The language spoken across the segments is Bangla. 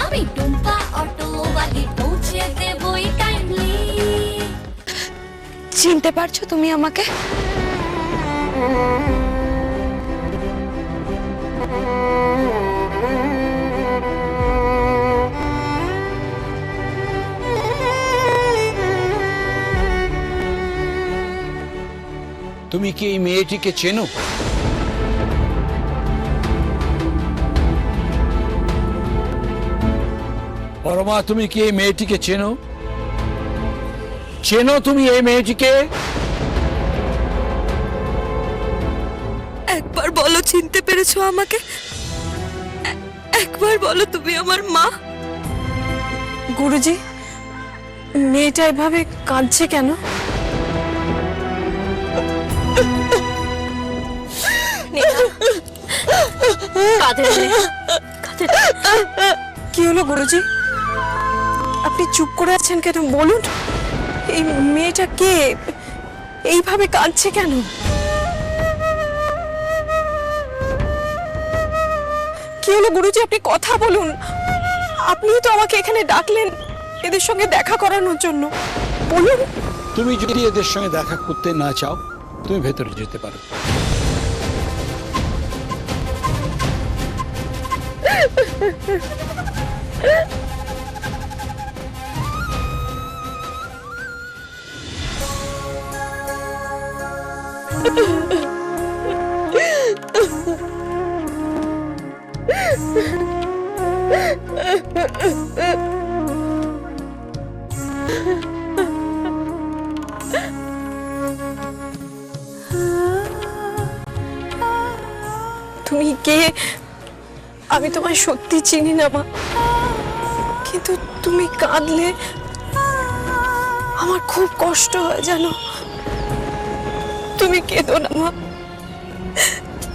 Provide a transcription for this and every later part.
আমি টুম্পা অটোওয়ালি পৌঁছে দেবই টাইমলি। চিনতে পারছো তুমি আমাকে? তুমি কি এই মেয়েটিকে চেনো? পরমা, তুমি কি এই মেয়েটিকে চেনো? চেনো তুমি এই মেয়েটিকে? একবার বলো চিনতে পেরেছো আমাকে? একবার বলো তুমি আমার মা। গুরুজি, মেয়েটা এভাবে কাঁদছে কেন? কি হলো গুরুজি? আপনি চুপ করে আছেন কেন? বলুন, এই মেয়েটা কে? এইভাবে কাঁদছে কেন? কি হলো গুরুজি? আপনি কথা বলুন। আপনি তো আমাকে এখানে ডাকলেন এদের সঙ্গে দেখা করানোর জন্য। বলুন। তুমি যদি এদের সঙ্গে দেখা করতে না চাও, তুমি ভেতরে যেতে পারো। তুমি কে? আমি তোমায় সত্যি চিনি না মা, কিন্তু তুমি কাঁদলে আমার খুব কষ্ট হয় জানো। তুমি কেঁদো না মা,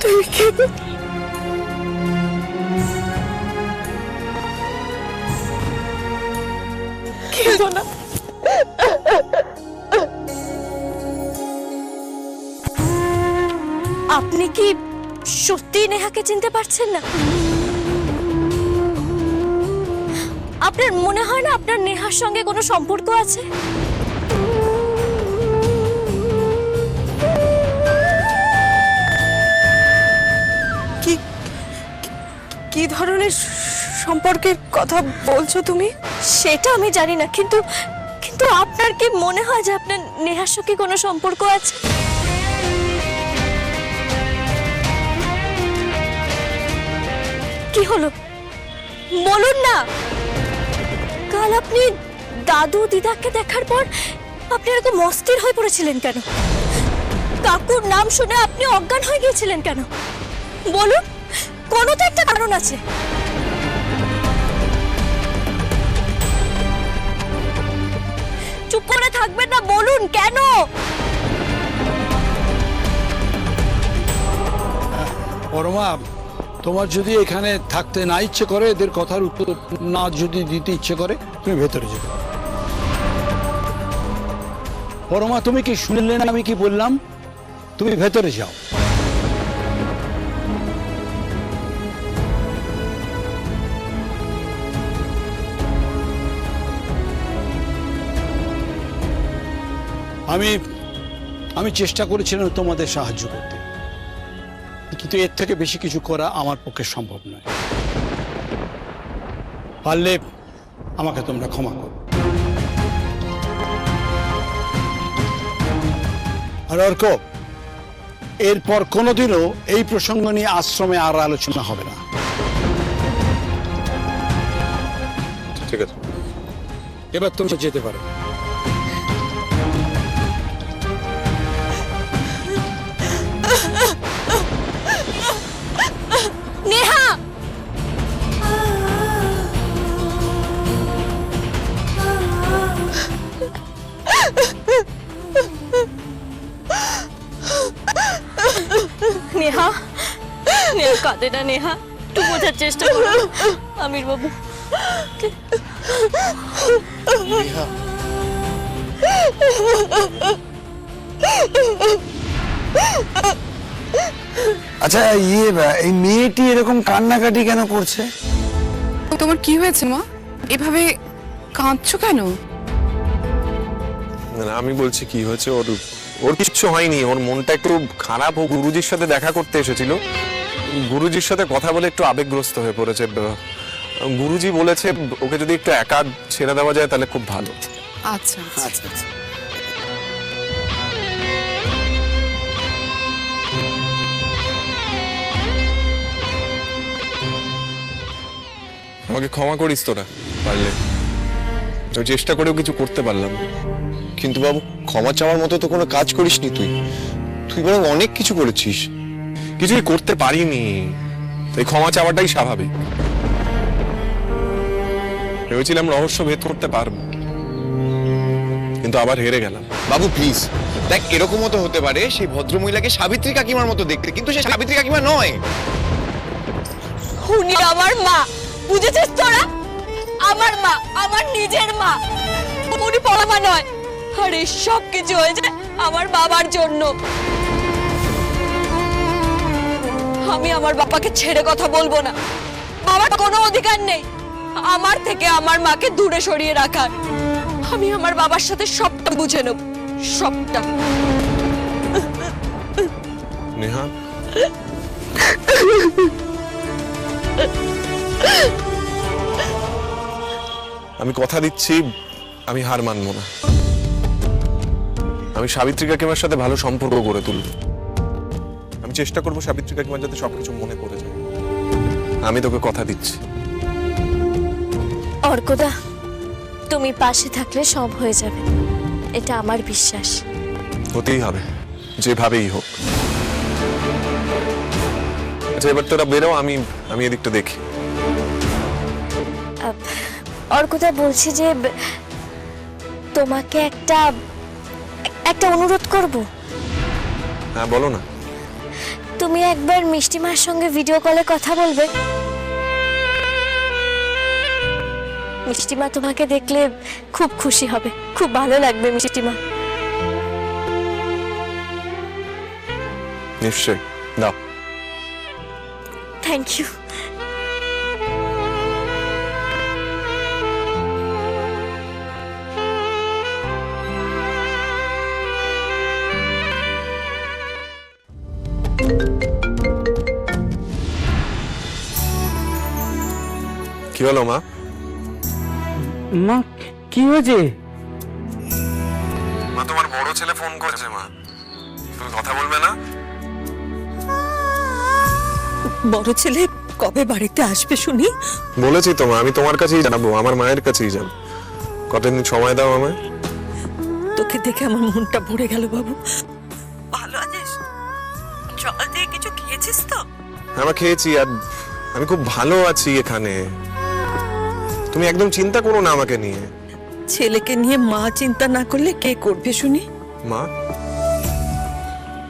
তুমি কেঁদো। কেঁদো না। আপনি কি সত্যি নেহাকে চিনতে পারছেন না? আপনার মনে হয় না আপনার নেহার সঙ্গে কোনো সম্পর্ক আছে? কি কি ধরনের সম্পর্কের কথা বলছো তুমি? সেটা আমি জানি না, কিন্তু কিন্তু আপনার কি মনে হয় যে আপনার নেহার সঙ্গে কোনো সম্পর্ক আছে? কি হলো বলুন না। কাল আপনি দাদু দিদাকে দেখার পর আপনি এরকম অস্থির হয়ে পড়েছিলেন কেন? কাকুর নাম শুনে আপনি অজ্ঞান হয়ে গিয়েছিলেন কেন? বলুন, কোনো তো একটা কারণ আছে। চুপ করে থাকবেন না, বলুন কেন? পরমা, তোমার যদি এখানে থাকতে না ইচ্ছে করে, এদের কথার উত্তর না যদি দিতে ইচ্ছে করে, তুমি ভেতরে যেতে পারো। পরমা, তুমি কি শুনলে না আমি কি বললাম? তুমি ভেতরে যাও। আমি চেষ্টা করেছিলাম তোমাদের সাহায্য করতে, কিন্তু এর থেকে বেশি কিছু করা আমার পক্ষে সম্ভব নয়। পারলে আমাকে তোমরা ক্ষমা করো। আর অর্ক, এরপর কোনোদিনও এই প্রসঙ্গ নিয়ে আশ্রমে আর আলোচনা হবে না। ঠিক আছে, এবার তুমি যেতে পারো। নেহা! নেহা, নেহা কাঁদে না। নেহা, একটু বোঝার চেষ্টা করো। আমির বাবু, আচ্ছা, এই মেয়েটি এরকম কান্নাকাটি কেন করছে? তোমার কি হয়েছে মা? এভাবে কাঁদছো কেন? না, আমি বলছি কি হয়েছে, ওর ওর কিচ্ছু হয়নি। ওর মনটা একটু খারাপ। ও গুরুজির সাথে দেখা করতে এসেছিল, গুরুজির সাথে কথা বলে একটু আবেগগ্রস্ত হয়ে পড়েছে। গুরুজি বলেছে ওকে যদি একটু একা ছেড়ে দেওয়া যায় তাহলে খুব ভালো। আচ্ছা আচ্ছা। আমাকে ক্ষমা করিস তোরা পারলে। ওই চেষ্টা করেও কিছু করতে পারলাম না। কিন্তু বাবু, ক্ষমা চাওয়ার মতো তো কোনো কাজ করিসনি তুই। তুই বরং অনেক কিছু করেছিস। কিছুই করতে পারিনি, তাই ক্ষমা চাওয়াটাই স্বাভাবিক। ভেবেছিলাম রহস্য ভেদ করতে পারবো, কিন্তু আবার হেরে গেলাম। বাবু প্লিজ দেখ, এরকমও তো হতে পারে সেই ভদ্রমহিলাকে সাবিত্রী কাকিমার মতো দেখতে, কিন্তু সে সাবিত্রী কাকিমা নয়। উনি আমার মা, বুঝেছিস তোরা? আমার মা, আমার নিজের মা। উনি পরমা নয়। আর এই সব কিছু হয়েছে আমার বাবার জন্য। আমি আমার বাবাকে ছেড়ে কথা বলবো না। বাবার কোনো অধিকার নেই আমার থেকে আমার মাকে দূরে সরিয়ে রাখার। আমি আমার বাবার সাথে সবটা বুঝে নেব, সবটা। নেহা, আমি কথা দিচ্ছি আমি হার মানবো না। আমি সাবিত্রী কাকিমার সাথে ভালো সম্পর্ক গড়ে তুলব। আমি চেষ্টা করবো সাবিত্রী কাকিমার যাতে সবকিছু মনে পড়ে যায়। আমি তোকে কথা দিচ্ছি। অর্কদা, তুমি পাশে থাকলে সব হয়ে যাবে, এটা আমার বিশ্বাস। হতেই হবে, যেভাবেই হোক। আচ্ছা, এবার তোরা বেরো, আমি এদিকটা দেখি। অর্কদা, বলছি যে তোমাকে একটা অনুরোধ করব। হ্যাঁ বলো না। তুমি একবার মিষ্টিমার সঙ্গে ভিডিও কলে কথা বলবে। মিষ্টিমা তোমাকে দেখলে খুব খুশি হবে, খুব ভালো লাগবে মিষ্টিমা। নিশ্চয়ই, দাও। Thank you. কি হলো মা? মা, কি হয়েছে? মা, তোমার বড় ছেলে ফোন করেছে মা। তুমি কথা বলবে না? বড় ছেলে কবে বাড়িতে আসবে শুনি? বলেছি তো মা, আমি তোমার কাছেই জানাবো, আমার মায়ের কাছেই যাব। কতদিন সময় দাও আমায়। তোকে দেখে আমার মনটা ভরে গেল বাবু। ভালো আছিস? সকাল থেকে কিছু খেয়েছিস তো? আমরা খেয়েছি, আর আমি খুব ভালো আছি এখানে। তুমি একদম চিন্তা করো না আমাকে নিয়ে। ছেলেকে নিয়ে মা চিন্তা না করলে কে করবে শুনি? মা,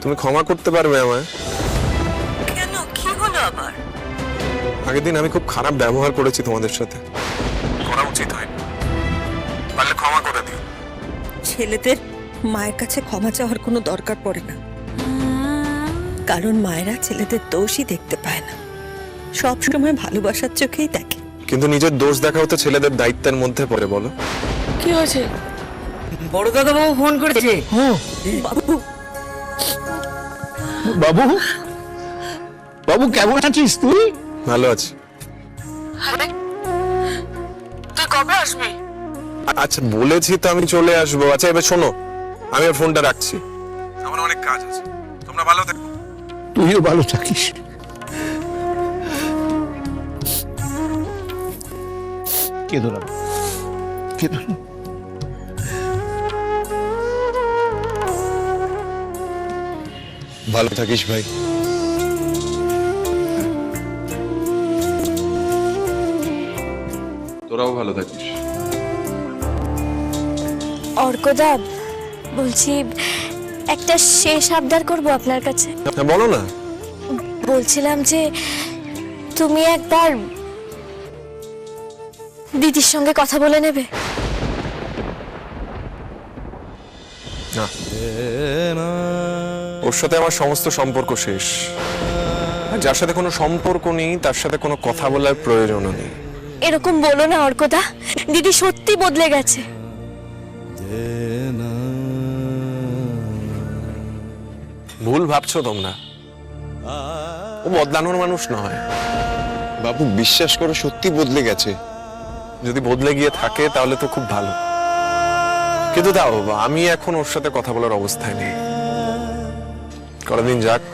তুমি ক্ষমা করতে পারবে আমায়? কেন, কি হলো আবার? আগের দিন আমি খুব খারাপ ব্যবহার করেছি তোমাদের সাথে, করা উচিত হয়। পারলে ক্ষমা করে দিও। ছেলেদের মায়ের কাছে ক্ষমা চাওয়ার কোনো দরকার পড়ে না, কারণ মায়েরা ছেলেদের দোষই দেখতে পায় না, সব সময় ভালোবাসার চোখেই দেখে। কিন্তু নিজের দোষ দেখাও তো ছেলেদের দায়িত্বের মধ্যে পড়ে, বলো। কি হয়েছে? বড় দাদা বাবু ফোন করেছে। বাবু, বাবু, বাবু কেমন আছিস তুই? ভালো আছি। তুই কবে আসবি? আচ্ছা, বলেছি তো আমি চলে আসবো। আচ্ছা, এবার শোনো, আমি আর ফোনটা রাখছি, আমার অনেক কাজ আছে। তোমরা ভালো থেকো। তুইও ভালো থাকিস। কেঁদো না, কেঁদো না। ভালো থাকিস ভাই। তোরাও ভালো থাকিস। অর্কদা, বলছি একটা শেষ আবদার করব আপনার কাছে। হ্যাঁ বলো না। বলছিলাম যে তুমি একবার দিদির সঙ্গে কথা বলে নেবে। না, ওর সাথে আমার সমস্ত সম্পর্ক শেষ। আর যার সাথে কোনো সম্পর্ক নেই তার সাথে কোনো কথা বলার প্রয়োজনও নেই। এরকম বলো না অর্কদা, দিদি সত্যি বদলে গেছে। ভুল ভাবছো তোমরা, ও বদলানোর মানুষ নয়। বাবু বিশ্বাস করো, সত্যি বদলে গেছে। যদি বদলে গিয়ে থাকে তাহলে তো খুব ভালো, কিন্তু তাও আমি এখন ওর সাথে কথা বলার অবস্থায় নেই। কতদিন যাক,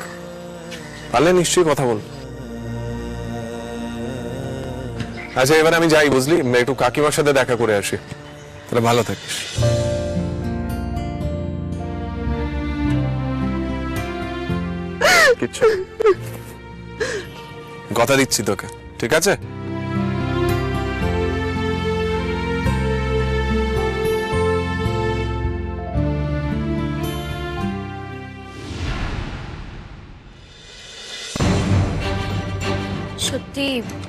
পারলে নিশ্চয়ই কথা বল। আচ্ছা এবার আমি যাই, বুঝলি, একটু কাকিমার সাথে দেখা করে আসি। তাহলে ভালো থাকিস। কিচ্ছু না। কথা দিচ্ছি তোকে, ঠিক আছে? সত্যি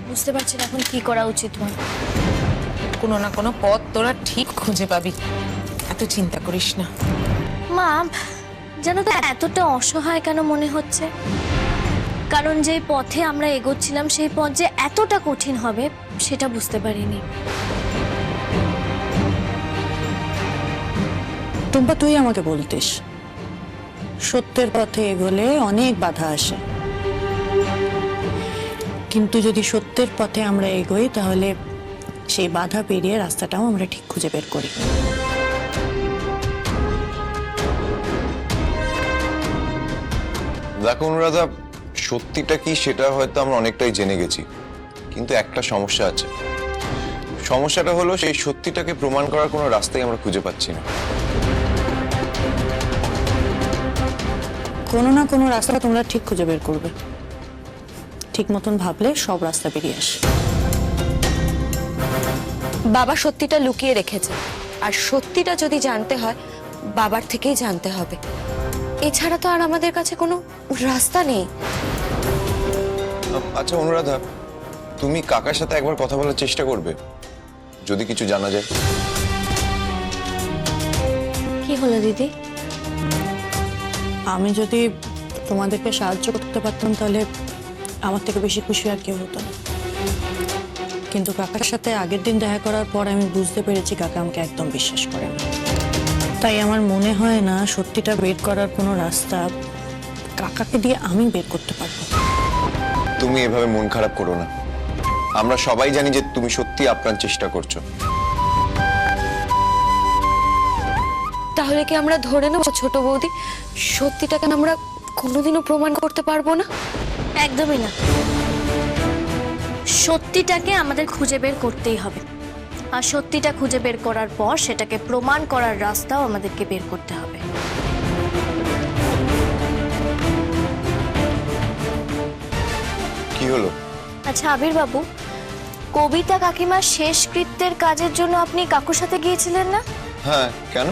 বুঝতে পারছি না এখন কি করা উচিত আমার। কোনো না কোনো পথ তোরা ঠিক খুঁজে পাবি, এত চিন্তা করিস না। মা, জানো তো এতটা অসহায় কেন মনে হচ্ছে? কারণ যে পথে আমরা এগোচ্ছিলাম সেই পথ যে এতটা কঠিন হবে সেটা বুঝতে পারিনি। টুম্পা, তুই আমাকে বলতিস সত্যের পথে এগোলে অনেক বাধা আসে, কিন্তু যদি সত্যের পথে আমরা এগোই তাহলে সেই বাধা পেরিয়ে রাস্তাটাও আমরা ঠিক খুঁজে বের করি। দেখো অনুরাধা, সত্যিটা কি সেটা হয়তো আমরা অনেকটাই জেনে গেছি, কিন্তু একটা সমস্যা আছে। সমস্যাটা হলো সেই সত্যিটাকে প্রমাণ করার কোনো রাস্তাই আমরা খুঁজে পাচ্ছি না। কোনো না কোনো রাস্তা তোমরা ঠিক খুঁজে বের করবে, ঠিক মতন ভাবলে সব রাস্তা বেরিয়ে আসে। বাবা সত্যিটা লুকিয়ে রেখেছে, আর সত্যিটা যদি জানতে হয় বাবার থেকেই জানতে হবে। এছাড়া তো আর আমাদের কাছে কোনো রাস্তা নেই। আচ্ছা অনুরাধা, তুমি কাকার সাথে একবার কথা বলার চেষ্টা করবে, যদি কিছু জানা যায়। কি হলো দিদি? আমি যদি তোমাদেরকে সাহায্য করতে পারতাম তাহলে আমার থেকে বেশি খুশি আর কেউ হতো না, কিন্তু কাকার সাথে আগের দিন দেখা করার পর আমি বুঝতে পেরেছি কাকা আমাকে একদম বিশ্বাস করে না। তাই আমার মনে হয় না সত্যিটা বের করার কোনো রাস্তা কাকাকে দিয়ে আমি বের করতে পারবো। তুমি এভাবে মন খারাপ করো না, আমরা সবাই জানি যে তুমি সত্যি আপ্রাণ চেষ্টা করছো। তাহলে কি আমরা ধরে নেব ছোট বৌদি সত্যিটাকে আমরা কোনোদিনও প্রমাণ করতে পারবো না? একদমই না, সত্যিটাকে আমাদের খুঁজে বের করতেই হবে, আর সত্যিটা খুঁজে বের করার পর সেটাকে প্রমাণ করার রাস্তাও আমাদেরকে বের করতে হবে। কি হলো? আচ্ছা আবির বাবু, কবিতা কাকিমার শেষকৃত্যের কাজের জন্য আপনি কাকুর সাথে গিয়েছিলেন না? হ্যাঁ, কেন?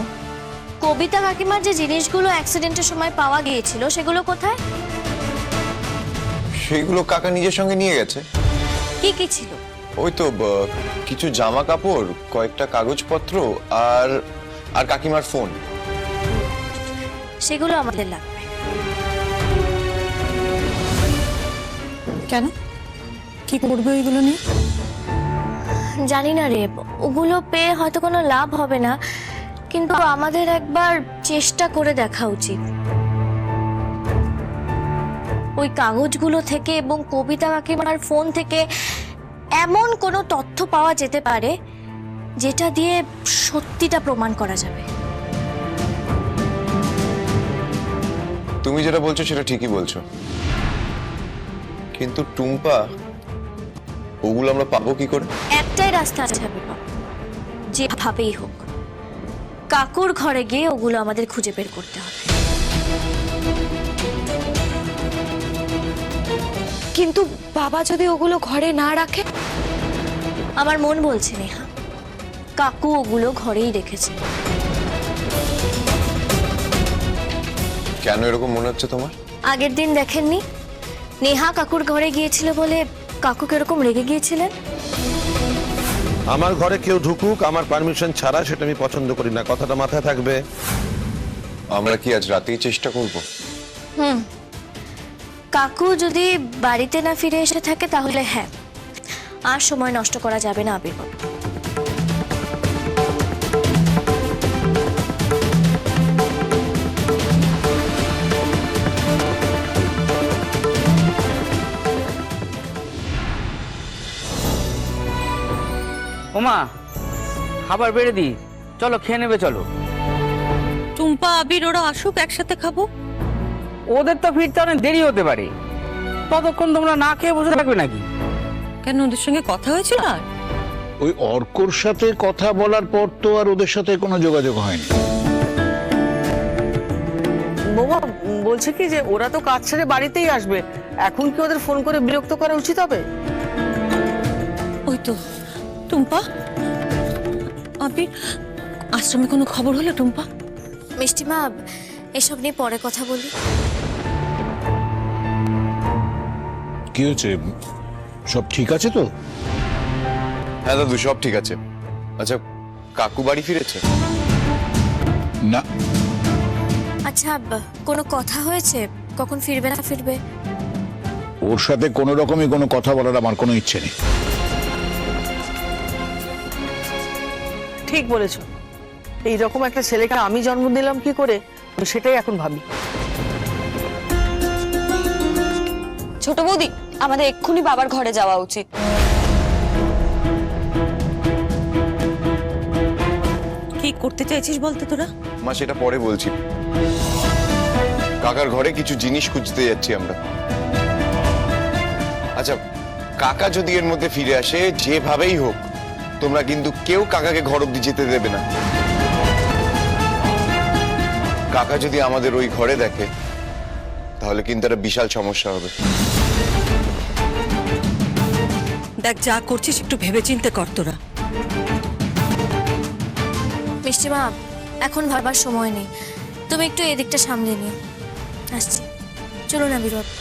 কবিতা কাকিমার যে জিনিসগুলো অ্যাক্সিডেন্টের সময় পাওয়া গিয়েছিল সেগুলো কোথায়? সেইগুলো কাকা নিজের সঙ্গে নিয়ে গেছে। কি কি ছিল? ওই তো কিছু জামা কাপড়, কয়েকটা কাগজপত্র আর আর কাকিমার ফোন। সেগুলো আমাদের লাগবে। কেন, কি করবে ওইগুলো নিয়ে? জানি না রে, ওগুলো পেয়ে হয়তো কোনো লাভ হবে না, কিন্তু আমাদের একবার চেষ্টা করে দেখা উচিত। ওই কাগজগুলো থেকে এবং কবিতা কাকিমার ফোন থেকে এমন কোনো তথ্য পাওয়া যেতে পারে যেটা দিয়ে সত্যিটা প্রমাণ করা যাবে। তুমি যেটা বলছো সেটা ঠিকই বলছো, কিন্তু টুম্পা, ওগুলো আমরা পাবো কি করে? একটাই রাস্তা আছে আবির বাবু, যেভাবেই হোক কাকুর ঘরে গিয়ে ওগুলো আমাদের খুঁজে বের করতে হবে। কিন্তু বাবা যদি ওগুলো ঘরে না রাখে? আমার মন বলছে নেহা, কাকু ওগুলো ঘরেই রেখেছে। কেন এরকম মনে হচ্ছে তোমার? আগের দিন দেখেননি নেহা কাকুর ঘরে গিয়েছিল বলে কাকু কিরকম রেগে গিয়েছিলেন? আমার ঘরে কেউ ঢুকুক আমার পারমিশন ছাড়া সেটা আমি পছন্দ করি না, কথাটা মাথায় থাকবে। আমরা কি আজ রাতেই চেষ্টা করব? কাকু যদি বাড়িতে না ফিরে এসে থাকে তাহলে হ্যাঁ, আর সময় নষ্ট করা যাবে না আবির বাবু। ওমা খাবার বেড়ে দি, চলো খেয়ে নেবে চলো। টুম্পা আবির ওরা আসুক একসাথে খাবো। ওদের তো ফিরতে অনেক দেরি হতে পারে, ততক্ষণ তোমরা না খেয়ে বসে থাকবে নাকি? কেন ওদের সঙ্গে কথা হয়েছিল? আর ওই অর্কর সাথে কথা বলার পর তো আর ওদের সাথে কোনো যোগাযোগ হয়নি। বৌমা বলছে কি যে ওরা তো কাজ ছেড়ে বাড়িতেই আসবে, এখন কি ওদের ফোন করে বিরক্ত করা উচিত হবে? ওই তো টুম্পা, আবির আশ্রমে কোনো খবর হলো টুম্পা? মিষ্টিমা, এসব নিয়ে পরে কথা বলি। কি হয়েছে, সব ঠিক আছে তো? হ্যাঁ দাদু, সব ঠিক আছে। আচ্ছা, কাকু বাড়ি ফিরেছে? না। আচ্ছা, কোনো কথা হয়েছে কখন ফিরবে না ফিরবে? ওর সাথে কোনো রকমই কোনো কথা বলার আমার কোনো ইচ্ছে নেই। ঠিক বলেছো, এইরকম একটা ছেলেকে আমি জন্ম দিলাম কি করে, সেটাই এখন ভাবি। ছোট বৌদি, আমাদের এক্ষুনি বাবার ঘরে যাওয়া উচিত। কি করতে চাইছিস বলতে তোরা? মা, সেটা পরে বলছি। কাকার ঘরে কিছু জিনিস খুঁজতে যাচ্ছি আমরা। আচ্ছা, কাকা যদি এর মধ্যে ফিরে আসে, যেভাবেই হোক তোমরা কিন্তু কেউ কাকাকে ঘর অব্দি যেতে দেবে না। কাকা যদি আমাদের ওই ঘরে দেখে, তাহলে কিন্তু একটা বিশাল সমস্যা হবে। দেখ, যা করছিস একটু ভেবেচিন্তে কর তোরা। মিষ্টিমা, এখন ভাবার সময় নেই, তুমি একটু এদিকটা সামলে নিও। আসছি, চলুন আবির বাবু।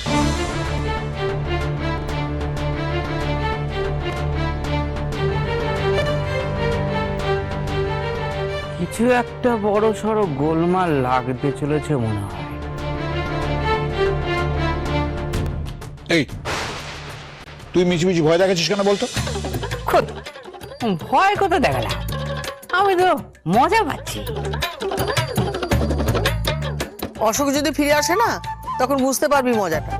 কিছু একটা বড় সড়ো গোলমাল লাগতে চলেছে মনে হয়। এই, তুই মিছিমিছি ভয় দেখাচ্ছিস কেন বলতো? ভয় কথা দেখালাম, আমি তো মজা পাচ্ছি। অশোক যদি ফিরে আসে না, তখন বুঝতে পারবি মজাটা।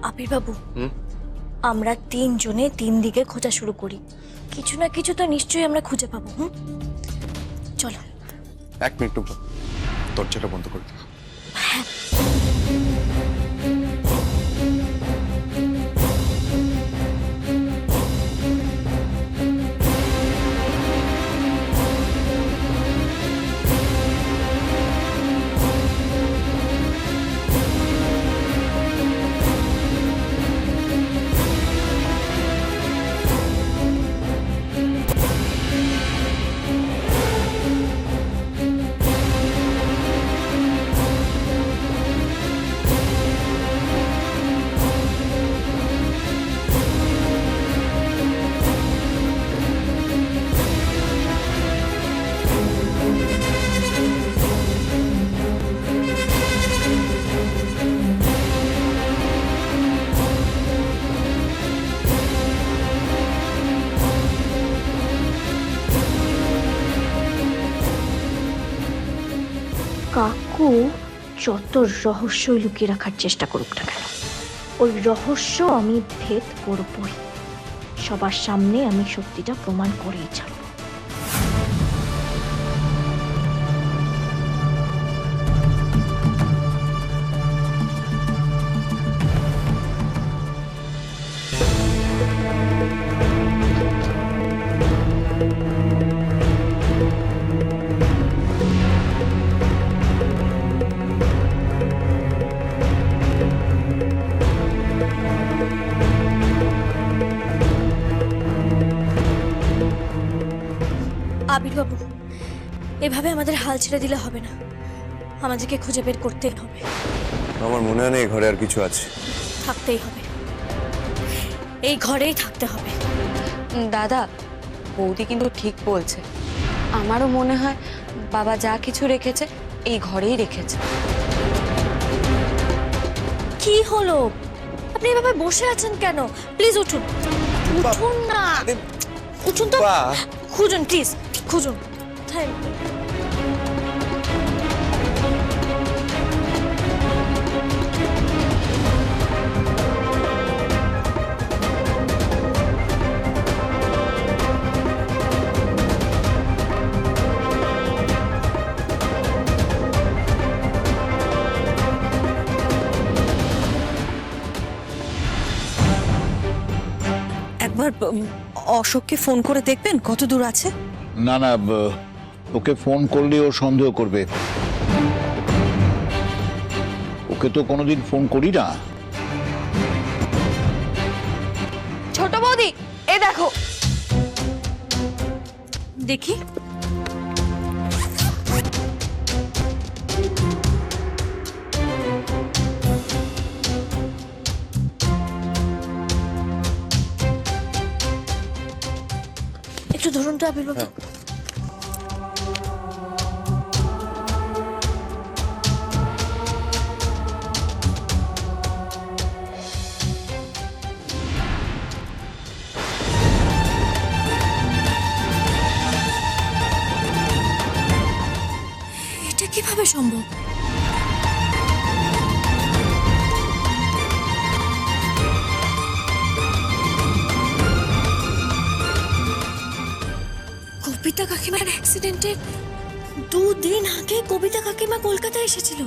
আবির বাবু, আমরা 3 জনে 3 দিকে খোঁজা শুরু করি, কিছু না কিছু তো নিশ্চয়ই আমরা খুঁজে পাবো। চলো। 1 মিনিট টুম্পা, দরজাটা বন্ধ করে দিও। কাকু যত রহস্যই লুকিয়ে রাখার চেষ্টা করুক না কেন, ওই রহস্য আমি ভেদ করবই। সবার সামনে আমি সত্যিটা প্রমাণ করেই ছাড়ব। আবির বাবু, এভাবে আমাদের হাল ছেড়ে দিলে হবে না। আমাদেরকে খুঁজে বের করতেই হবে, আমার মনে হয় না এই ঘরে আর কিছু আছে। থাকতেই হবে, এই ঘরেই থাকতে হবে। দাদা, বৌদি কিন্তু ঠিক বলছে। আমারও মনে হয় বাবা যা কিছু রেখেছে এই ঘরেই রেখেছে। কি হলো, আপনি এভাবে বসে আছেন কেন? প্লিজ উঠুন, উঠুন না, উঠুন তো, খুঁজুন প্লিজ, খুঁজুন। Thank you. একবার অশোককে ফোন করে দেখবেন কত দূর আছে। না না, ওকে ফোন করলে ও সন্দেহ করবে। ওকে তো কোনোদিন ফোন করি না। ছোট বৌদি, এ দেখো। দেখি। একটু ধরুন তো আবির্বাবু। এটা কিভাবে সম্ভব? কবিতা কাকিমার অ্যাক্সিডেন্টের 2 দিন আগে কবিতা কাকিমা কলকাতায় এসেছিল।